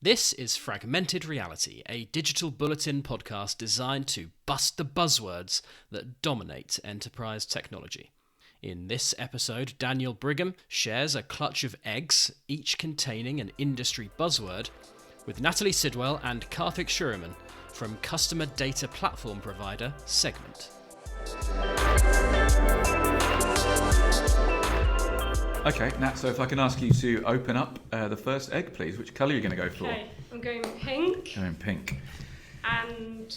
This is Fragmented Reality, a digital bulletin podcast designed to bust the buzzwords that dominate enterprise technology. In this episode, Daniel Brigham shares a clutch of eggs, each containing an industry buzzword, with Natalie Sidwell and Karthick Sriraman from customer data platform provider Segment. Okay, Nat, so if I can ask you to open up the first egg, please. Which colour are you going to go for? Okay, I'm going pink. Going pink. And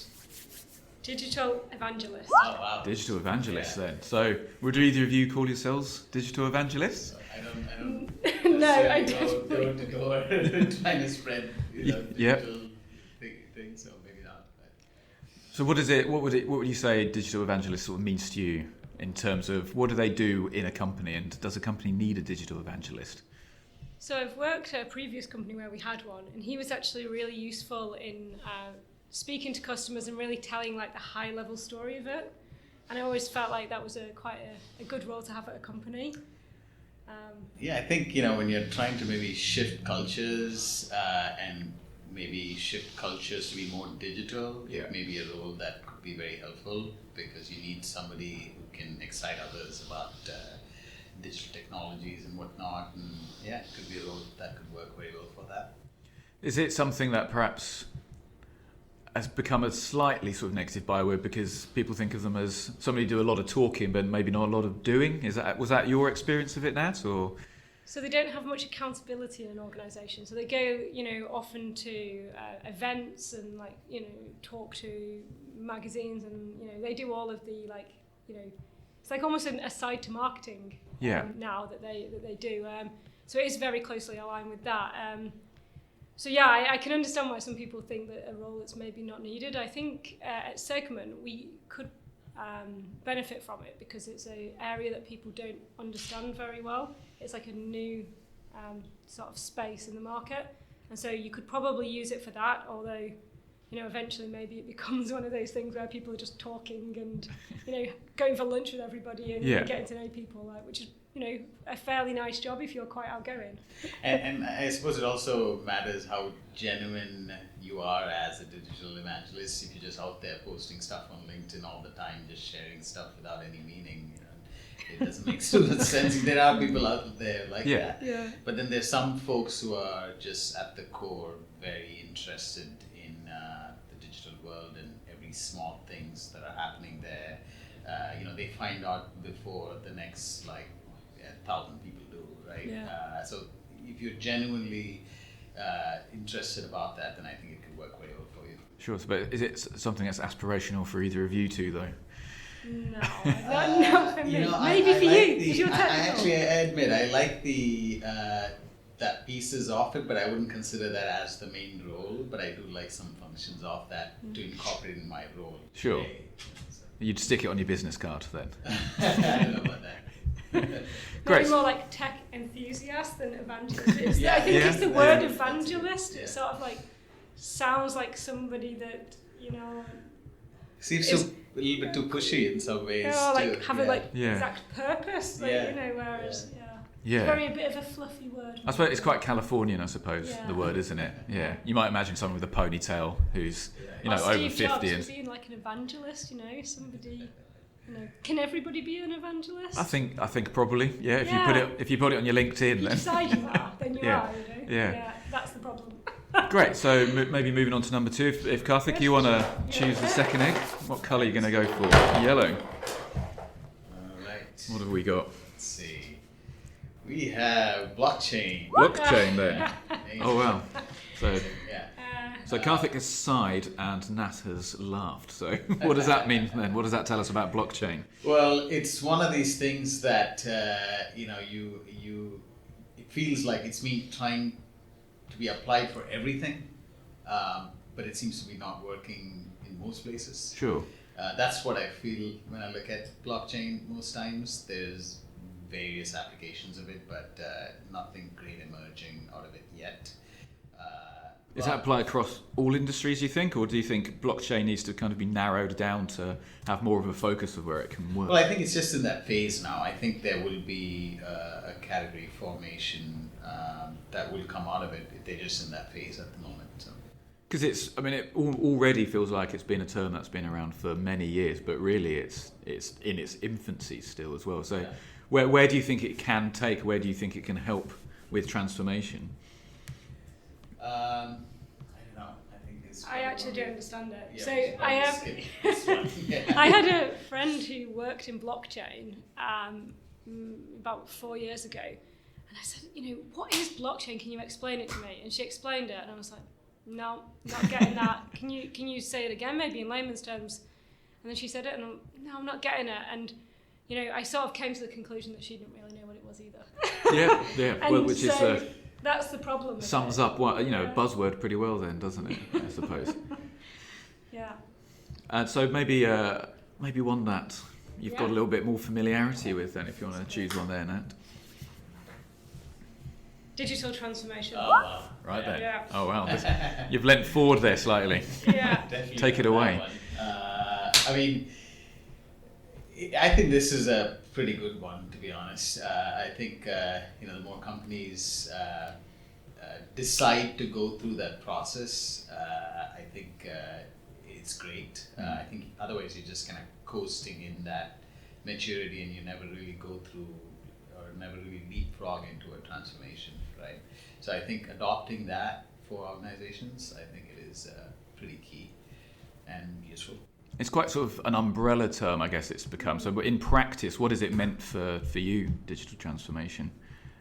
digital evangelist. Oh, wow. Digital evangelist, then. So, would either of you call yourselves digital evangelists? I don't No, I don't. Door to door trying to spread digital things, so maybe not. But. So what would you say digital evangelist sort of means to you in terms of what do they do in a company, and does a company need a digital evangelist? So I've worked at a previous company where we had one, and he was actually really useful in speaking to customers and really telling like the high level story of it. And I always felt like that was quite a good role to have at a company. Yeah, I think when you're trying to maybe shift cultures and maybe shift cultures to be more digital, it may be a role that could be very helpful because you need somebody who can excite others about digital technologies and whatnot. And yeah, it could be a role that could work very well for that. Is it something that perhaps has become a slightly sort of negative byword because people think of them as somebody who do a lot of talking but maybe not a lot of doing? Was that your experience of it, Nat, or? So they don't have much accountability in an organisation. So they go, often to events and talk to magazines, and they do all of the it's like almost a side to marketing now that they do. So it is very closely aligned with that. So yeah, I can understand why some people think that a role that's maybe not needed. I think at Segment we could benefit from it because it's an area that people don't understand very well. It's like a new sort of space in the market, and so you could probably use it for that, although eventually maybe it becomes one of those things where people are just talking and going for lunch with everybody and getting to know people, which is a fairly nice job if you're quite outgoing. And I suppose it also matters how genuine you are as a digital evangelist. If you're just out there posting stuff on LinkedIn all the time, just sharing stuff without any meaning, it doesn't make so much sense. There are people out there like that. Yeah. But then there's some folks who are just at the core very interested in the digital world and every small things that are happening there. They find out before the next 1,000 people do, right? Yeah. So if you're genuinely interested about that, then I think it could work very well for you. Sure, but is it something that's aspirational for either of you two, though? No, not for me. Maybe for you, because you're technical. I admit, I like the that pieces of it, but I wouldn't consider that as the main role. But I do like some functions of that to incorporate in my role. Sure. You'd stick it on your business card then. I don't know about that. Great. Maybe more like tech enthusiast than evangelist. I think it's the word evangelist. It sort of sounds like somebody that seems a little bit too pushy in some ways. Have a exact purpose. Whereas it's very a bit of a fluffy word. I suppose it's quite Californian, I suppose, the word, isn't it? Yeah. You might imagine someone with a ponytail who's over Steve 50 Jobs and being like an evangelist. Somebody. Can everybody be an evangelist? I think probably, yeah. If you put it on your LinkedIn, if you decide you are, then you are. Yeah, that's the problem. Great. So maybe moving on to number 2. If Karthik, you want to choose the second egg, what colour are you going to go for? Yellow. All right. What have we got? Let's see. We have blockchain. Blockchain there. Oh wow. So. Yeah. So Karthik has sighed and Nat has laughed. So what does that mean then? What does that tell us about blockchain? Well, it's one of these things that it feels like it's me trying to be applied for everything, but it seems to be not working in most places. Sure. That's what I feel when I look at blockchain most times. There's various applications of it, but nothing great emerging out of it yet. Is that applied across all industries, you think, or do you think blockchain needs to kind of be narrowed down to have more of a focus of where it can work? Well, I think it's just in that phase now. I think there will be a category formation that will come out of it. They're just in that phase at the moment. So. Because it already feels like it's been a term that's been around for many years, but really it's in its infancy still as well. So Yeah. where do you think it can take? Where do you think it can help with transformation? I don't know. I think it's. I actually don't understand it. Yeah, so we should I probably have. skip this one. Yeah. I had a friend who worked in blockchain about 4 years ago, and I said, what is blockchain? Can you explain it to me? And she explained it, and I was like, no, not getting that. Can you say it again, maybe in layman's terms? And then she said it, and I'm not getting it. And I sort of came to the conclusion that she didn't really know what it was either. Yeah. And Well, which so is that's the problem. with sums it. up what buzzword pretty well, then, doesn't it? I suppose. Yeah. And so maybe one that you've got a Yeah. little bit more familiarity with, then, if you want to choose one there, Nat. Digital transformation. Oh, wow. Right there. Yeah. Oh wow, you've leant forward there slightly. Yeah. Definitely Take it not away. that one. I think this is a pretty good one, to be honest. I think the more companies decide to go through that process, I think it's great. I think otherwise you're just kind of coasting in that maturity, and you never really go through or never really leapfrog into a transformation, right? So I think adopting that for organizations, I think it is pretty key and useful. It's quite sort of an umbrella term, I guess it's become. So in practice, what has it meant for you, digital transformation?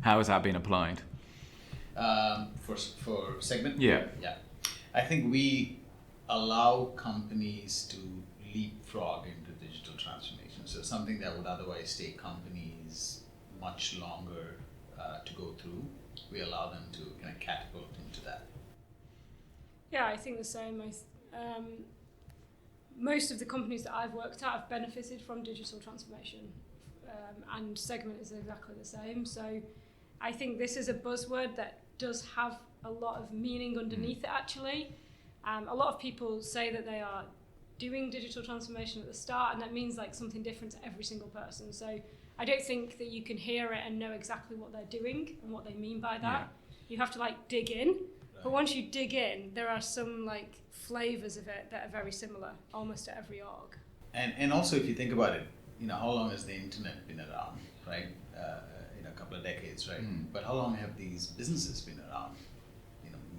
How has that been applied? For segment? Yeah. Yeah. I think we allow companies to leapfrog into digital transformation. So something that would otherwise take companies much longer to go through, we allow them to kind of catapult into that. Yeah, I think the same. Most of the companies that I've worked at have benefited from digital transformation, and segment is exactly the same. So I think this is a buzzword that does have a lot of meaning underneath it, actually. A lot of people say that they are doing digital transformation at the start, and that means like something different to every single person. So I don't think that you can hear it and know exactly what they're doing and what they mean by that. Yeah. You have to like dig in. But once you dig in, there are some like flavors of it that are very similar, almost to every org. And also, if you think about it, how long has the internet been around, right? A couple of decades, right? But how long have these businesses been around?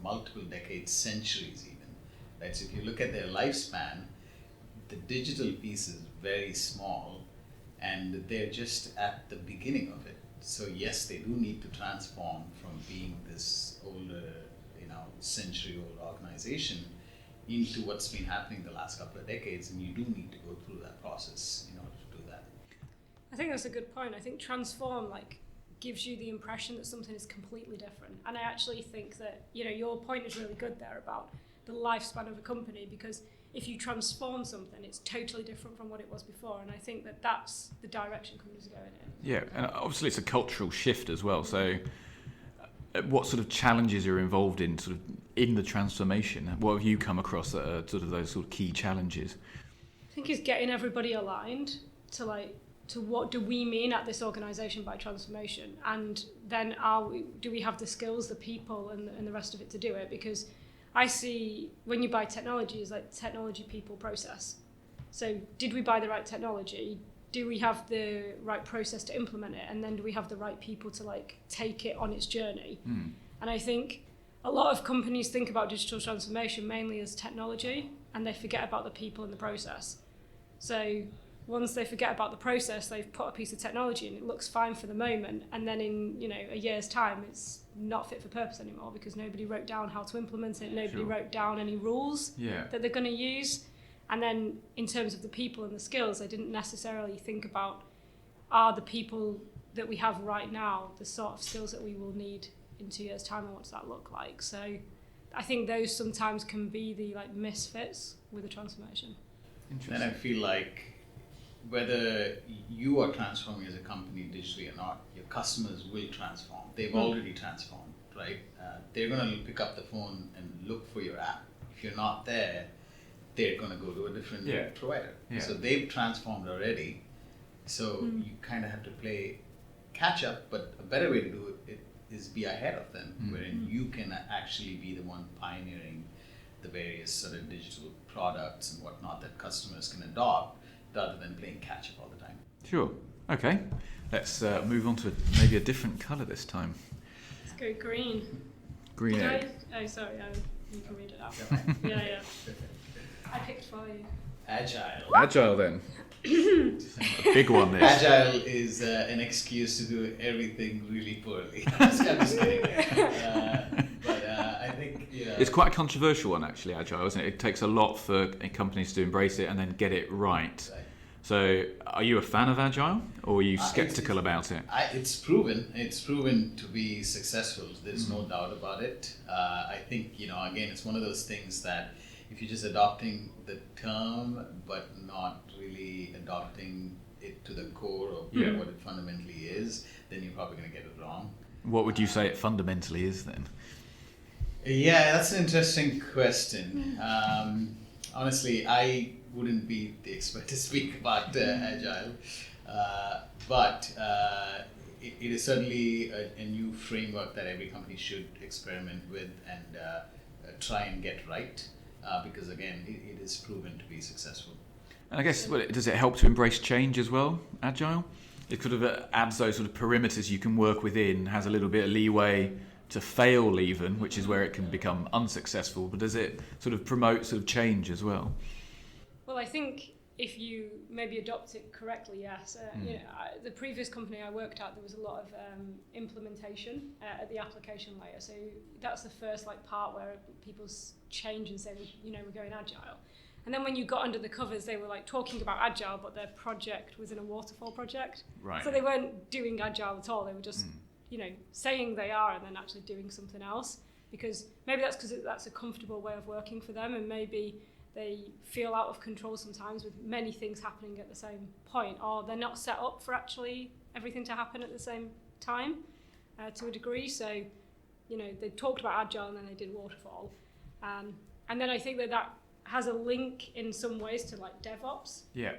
Multiple decades, centuries even, right? So if you look at their lifespan, the digital piece is very small, and they're just at the beginning of it. So yes, they do need to transform from being this older, century-old organization into what's been happening the last couple of decades, and you do need to go through that process in order to do that. I think that's a good point. I think transform gives you the impression that something is completely different. And I actually think that, your point is really good there about the lifespan of a company, because if you transform something, it's totally different from what it was before. And I think that that's the direction companies are going in. Yeah, and obviously it's a cultural shift as well. So what sort of challenges are involved in in the transformation? What have you come across that are sort of those sort of key challenges? I think it's getting everybody aligned to what do we mean at this organisation by transformation, and then do we have the skills, the people, and the rest of it to do it? Because I see when you buy technology, it's like technology, people, process. So did we buy the right technology? Do we have the right process to implement it? And then do we have the right people to take it on its journey? And I think a lot of companies think about digital transformation mainly as technology, and they forget about the people and the process. So once they forget about the process, they've put a piece of technology and it looks fine for the moment, and then in a year's time it's not fit for purpose anymore because nobody wrote down how to implement it, nobody wrote down any rules that they're going to use. And then in terms of the people and the skills, they didn't necessarily think about, are the people that we have right now the sort of skills that we will need in 2 years' time, and what does that look like? So I think those sometimes can be the misfits with a transformation. And I feel like whether you are transforming as a company digitally or not, your customers will transform. They've already transformed, right? They're going to pick up the phone and look for your app. If you're not there, they're going to go to a different provider. Yeah. So they've transformed already. So you kind of have to play catch up, but a better way to do it is be ahead of them, wherein you can actually be the one pioneering the various sort of digital products and whatnot that customers can adopt, rather than playing catch up all the time. Sure. Okay. Let's move on to maybe a different colour this time. Let's go green. Green egg. Oh, sorry. You can read it out. Yeah. I picked for you. Agile. Agile then. A big one this. Agile is an excuse to do everything really poorly. I'm just kidding. But I think it's quite a controversial one actually, Agile, isn't it? It takes a lot for companies to embrace it and then get it right. So, are you a fan of Agile, or are you skeptical about it? It's proven to be successful. There's no doubt about it. I think, again, it's one of those things that if you're just adopting the term but not really adopting it to the core of what it fundamentally is, then you're probably going to get it wrong. What would you say it fundamentally is then? Yeah, that's an interesting question. Honestly, I wouldn't be the expert to speak about Agile, but it is certainly a new framework that every company should experiment with and try and get right, because again, it is proven to be successful. And I guess, does it help to embrace change as well, Agile? It sort of adds those sort of perimeters you can work within, has a little bit of leeway to fail even, which is where it can become unsuccessful, but does it sort of promote sort of change as well? Well, I think if you maybe adopt it correctly, yes. The previous company I worked at, there was a lot of implementation at the application layer. So that's the first part where people change and say, we're going agile. And then when you got under the covers, they were talking about agile, but their project was in a waterfall project. Right. So they weren't doing agile at all. They were just, saying they are and then actually doing something else. Because that's a comfortable way of working for them, and maybe they feel out of control sometimes with many things happening at the same point, or they're not set up for actually everything to happen at the same time to a degree. So, they talked about agile and then they did waterfall. And then I think that has a link in some ways to DevOps. Yeah.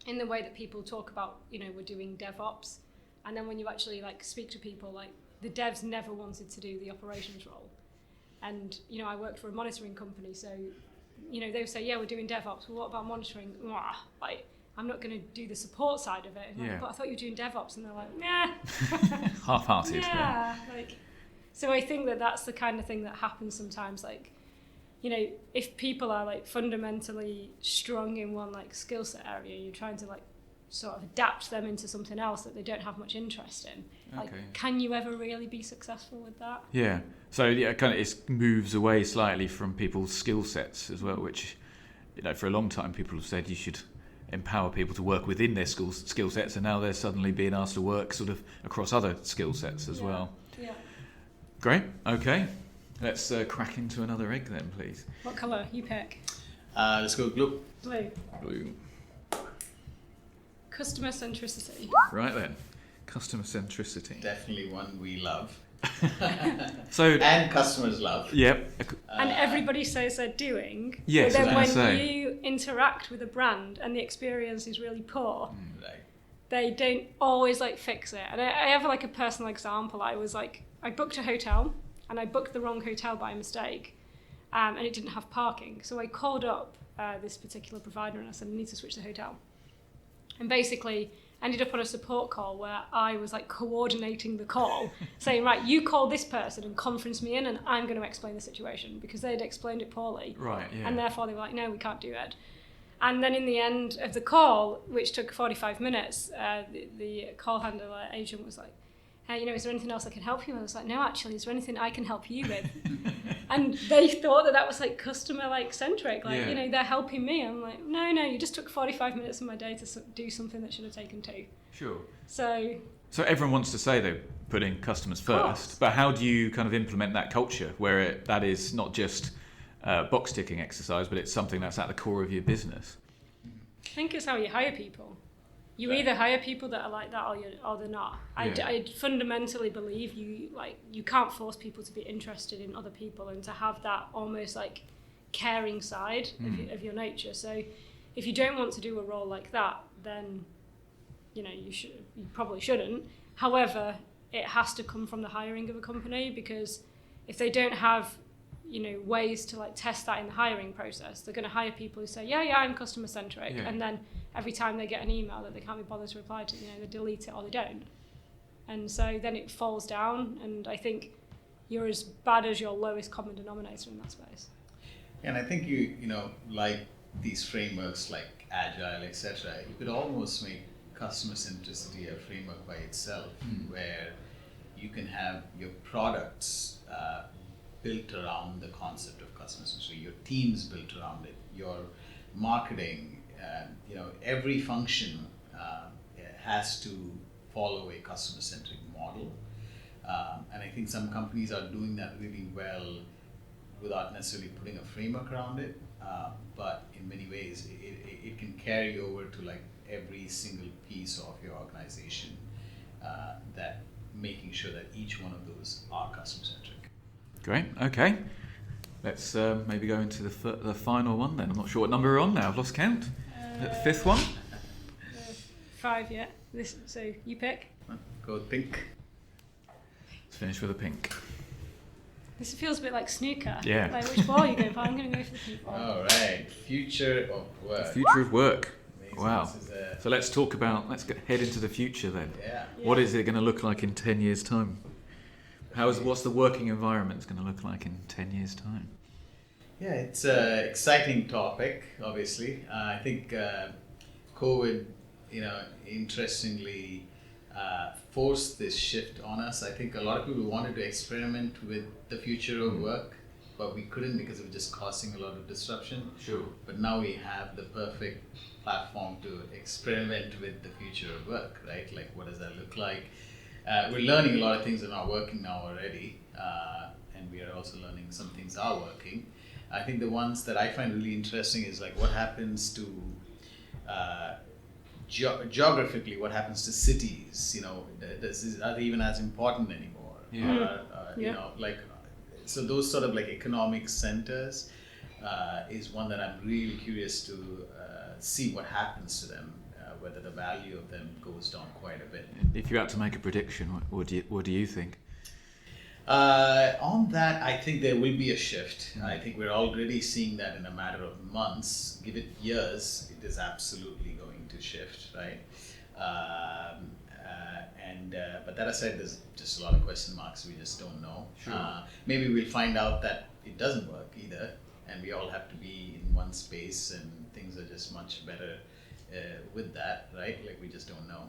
In the way that people talk about, we're doing DevOps. And then when you actually speak to people, the devs never wanted to do the operations role. And, I worked for a monitoring company, so they would say, yeah, we're doing DevOps. Well, what about monitoring? I'm not going to do the support side of it. Yeah. But I thought you were doing DevOps. And they're like, nah. Half-hearted. Yeah. So I think that's the kind of thing that happens sometimes. If people are fundamentally strong in one skill set area, you're trying to sort of adapt them into something else that they don't have much interest in. Can you ever really be successful with that? Yeah. So kind of it moves away slightly from people's skill sets as well, which for a long time people have said you should empower people to work within their skill sets, and now they're suddenly being asked to work sort of across other skill sets as well. Yeah. Great. Okay. Let's crack into another egg then, please. What colour? You pick. Let's go blue. Blue. Blue. Customer centricity. Right then. Customer centricity. Definitely one we love. And customers love. Yep. And everybody says they're doing. Yes, but then when you interact with a brand and the experience is really poor, they don't always fix it. And I have a personal example. I booked a hotel and I booked the wrong hotel by mistake, and it didn't have parking. So I called up this particular provider and I said, I need to switch the hotel. And basically ended up on a support call where I was coordinating the call, saying, right, you call this person and conference me in and I'm going to explain the situation, because they had explained it poorly. Right, yeah. And therefore they were like, no, we can't do it. And then in the end of the call, which took 45 minutes, the call handler agent was like, hey, is there anything else I can help you with? I was like, no, actually, is there anything I can help you with? And they thought that was customer centric, they're helping me. I'm like, no, you just took 45 minutes of my day to do something that should have taken 2. Sure. So everyone wants to say they're putting customers first, but how do you kind of implement that culture where that is not just box ticking exercise, but it's something that's at the core of your business? I think it's how you hire people. You either hire people that are like that or they're not. Yeah. I fundamentally believe you can't force people to be interested in other people and to have that almost caring side of your nature. So if you don't want to do a role like that, then you probably shouldn't. However, it has to come from the hiring of a company, because if they don't have, ways to like test that in the hiring process, they're going to hire people who say, yeah, I'm customer centric, and then every time they get an email that they can't be bothered to reply to, they delete it or they don't. And so then it falls down, and I think you're as bad as your lowest common denominator in that space. And I think like these frameworks like agile, etc., you could almost make customer centricity a framework by itself, where you can have your products built around the concept of customer centricity, your teams built around it, your marketing, every function has to follow a customer centric model. And I think some companies are doing that really well without necessarily putting a framework around it. But in many ways, it can carry over to like every single piece of your organization, that making sure that each one of those are customer centric. Great. Okay. Let's maybe go into the final one then. I'm not sure what number we're on now. I've lost count. The fifth one? 5, yeah. So you pick. Go with pink. Let's finish with a pink. This feels a bit like snooker. Yeah. Like, which ball are you going for? I'm going to go for the pink ball. All right. Future of work. The future of work. Amazing. Wow. So let's head into the future then. Yeah. What is it going to look like in 10 years' time? What's the working environment going to look like in 10 years' time? Yeah, it's an exciting topic, obviously. I think COVID, interestingly forced this shift on us. I think a lot of people wanted to experiment with the future of work, but we couldn't because it was just causing a lot of disruption. Sure. But now we have the perfect platform to experiment with the future of work, right? Like, what does that look like? We're learning a lot of things that are not working now already, and we are also learning some things are working. I think the ones that I find really interesting is like what happens to geographically, what happens to cities? Are they even as important anymore? Yeah. So those sort of like economic centers is one that I'm really curious to see what happens to them. Whether the value of them goes down quite a bit. If you had to make a prediction, what do you think? On that, I think there will be a shift. I think we're already seeing that in a matter of months. Give it years, it is absolutely going to shift, right? But that aside, there's just a lot of question marks. We just don't know. Sure. Maybe we'll find out that it doesn't work either, and we all have to be in one space, and things are just much better with that, right? Like, we just don't know,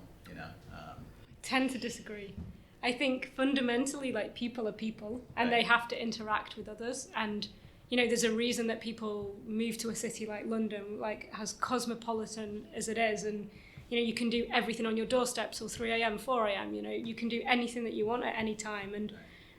Tend to disagree. I think fundamentally, like, people are people, and they have to interact with others. And there's a reason that people move to a city like London, like as cosmopolitan as it is, and you can do everything on your doorstep till 3 a.m, 4 a.m. You can do anything that you want at any time. And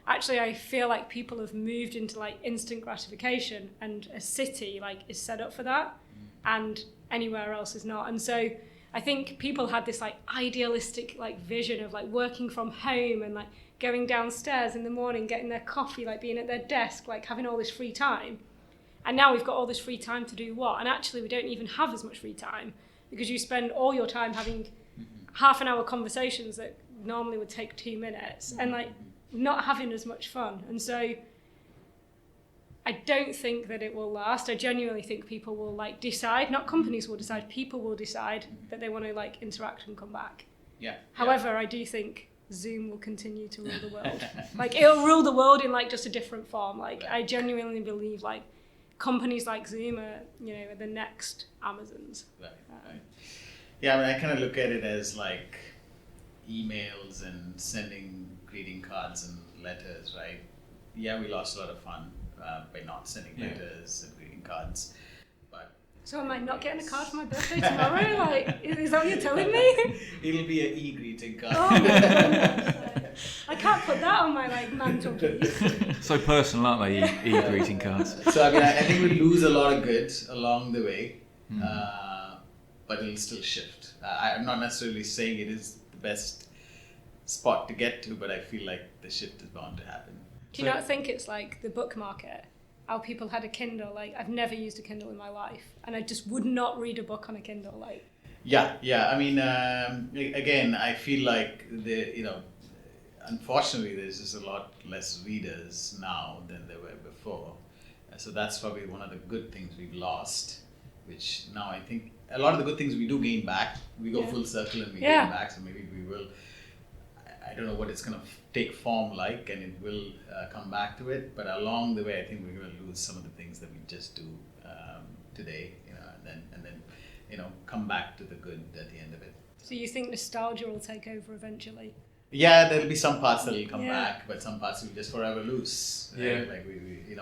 actually, I feel like people have moved into like instant gratification, and a city like is set up for that, and anywhere else is not. And so I think people had this like idealistic like vision of like working from home and like going downstairs in the morning, getting their coffee, like being at their desk, like having all this free time. And now we've got all this free time to do what? And actually we don't even have as much free time, because you spend all your time having half an hour conversations that normally would take 2 minutes, and like not having as much fun. And so I don't think that it will last. I genuinely think people will like decide, not companies will decide, people will decide that they want to like interact and come back. Yeah. However, I do think Zoom will continue to rule the world. Like, it'll rule the world in like just a different form. Like, I genuinely believe like companies like Zoom are, are the next Amazons. Right. Yeah, I mean, I kind of look at it as like emails and sending greeting cards and letters, right? Yeah, we lost a lot of fun by not sending letters and greeting cards. But so am I not getting a card for my birthday tomorrow? Like, is that what you're telling me? It'll be an e-greeting card. Oh my goodness. I can't put that on my like mantelpiece. So personal, aren't they? E-greeting cards. So I mean, I think we lose a lot of good along the way, but it'll still shift. I'm not necessarily saying it is the best spot to get to, but I feel like the shift is bound to happen. Do you not think it's like the book market? How people had a Kindle, like I've never used a Kindle in my life, and I just would not read a book on a Kindle, like. Yeah. I mean, again, I feel like unfortunately, there's just a lot less readers now than there were before. So that's probably one of the good things we've lost, which now I think a lot of the good things we do gain back. We go full circle and we gain back. So maybe we will. I don't know what it's going to take form like, and it will come back to it. But along the way, I think we're going to lose some of the things that we just do today, and then come back to the good at the end of it. So you think nostalgia will take over eventually? Yeah, there'll be some parts that will come back, but some parts we just forever lose. Yeah. Like we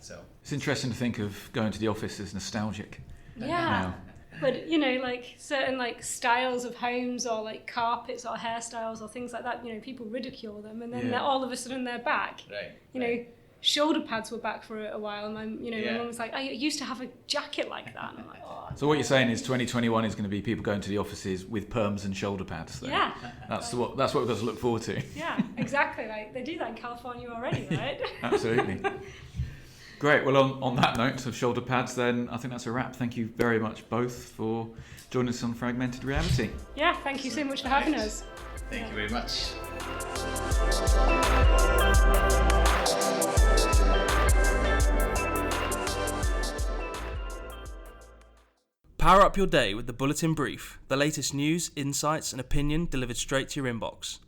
so. It's interesting to think of going to the office as nostalgic. Yeah. Now. But like certain like styles of homes or like carpets or hairstyles or things like that, people ridicule them, and then they're all of a sudden they're back. Right. You know, shoulder pads were back for a while, and my mum was like, I used to have a jacket like that, and I'm like, oh. So what you're saying is 2021 is going to be people going to the offices with perms and shoulder pads. Then. Yeah. That's what we've got to look forward to. Yeah, exactly. Like they do that in California already, right? Absolutely. Great. Well, on that note of shoulder pads, then I think that's a wrap. Thank you very much both for joining us on Fragmented Reality. Yeah, thank you so much for having us. Thank you very much. Power up your day with the Bulletin Brief, the latest news, insights and opinion delivered straight to your inbox.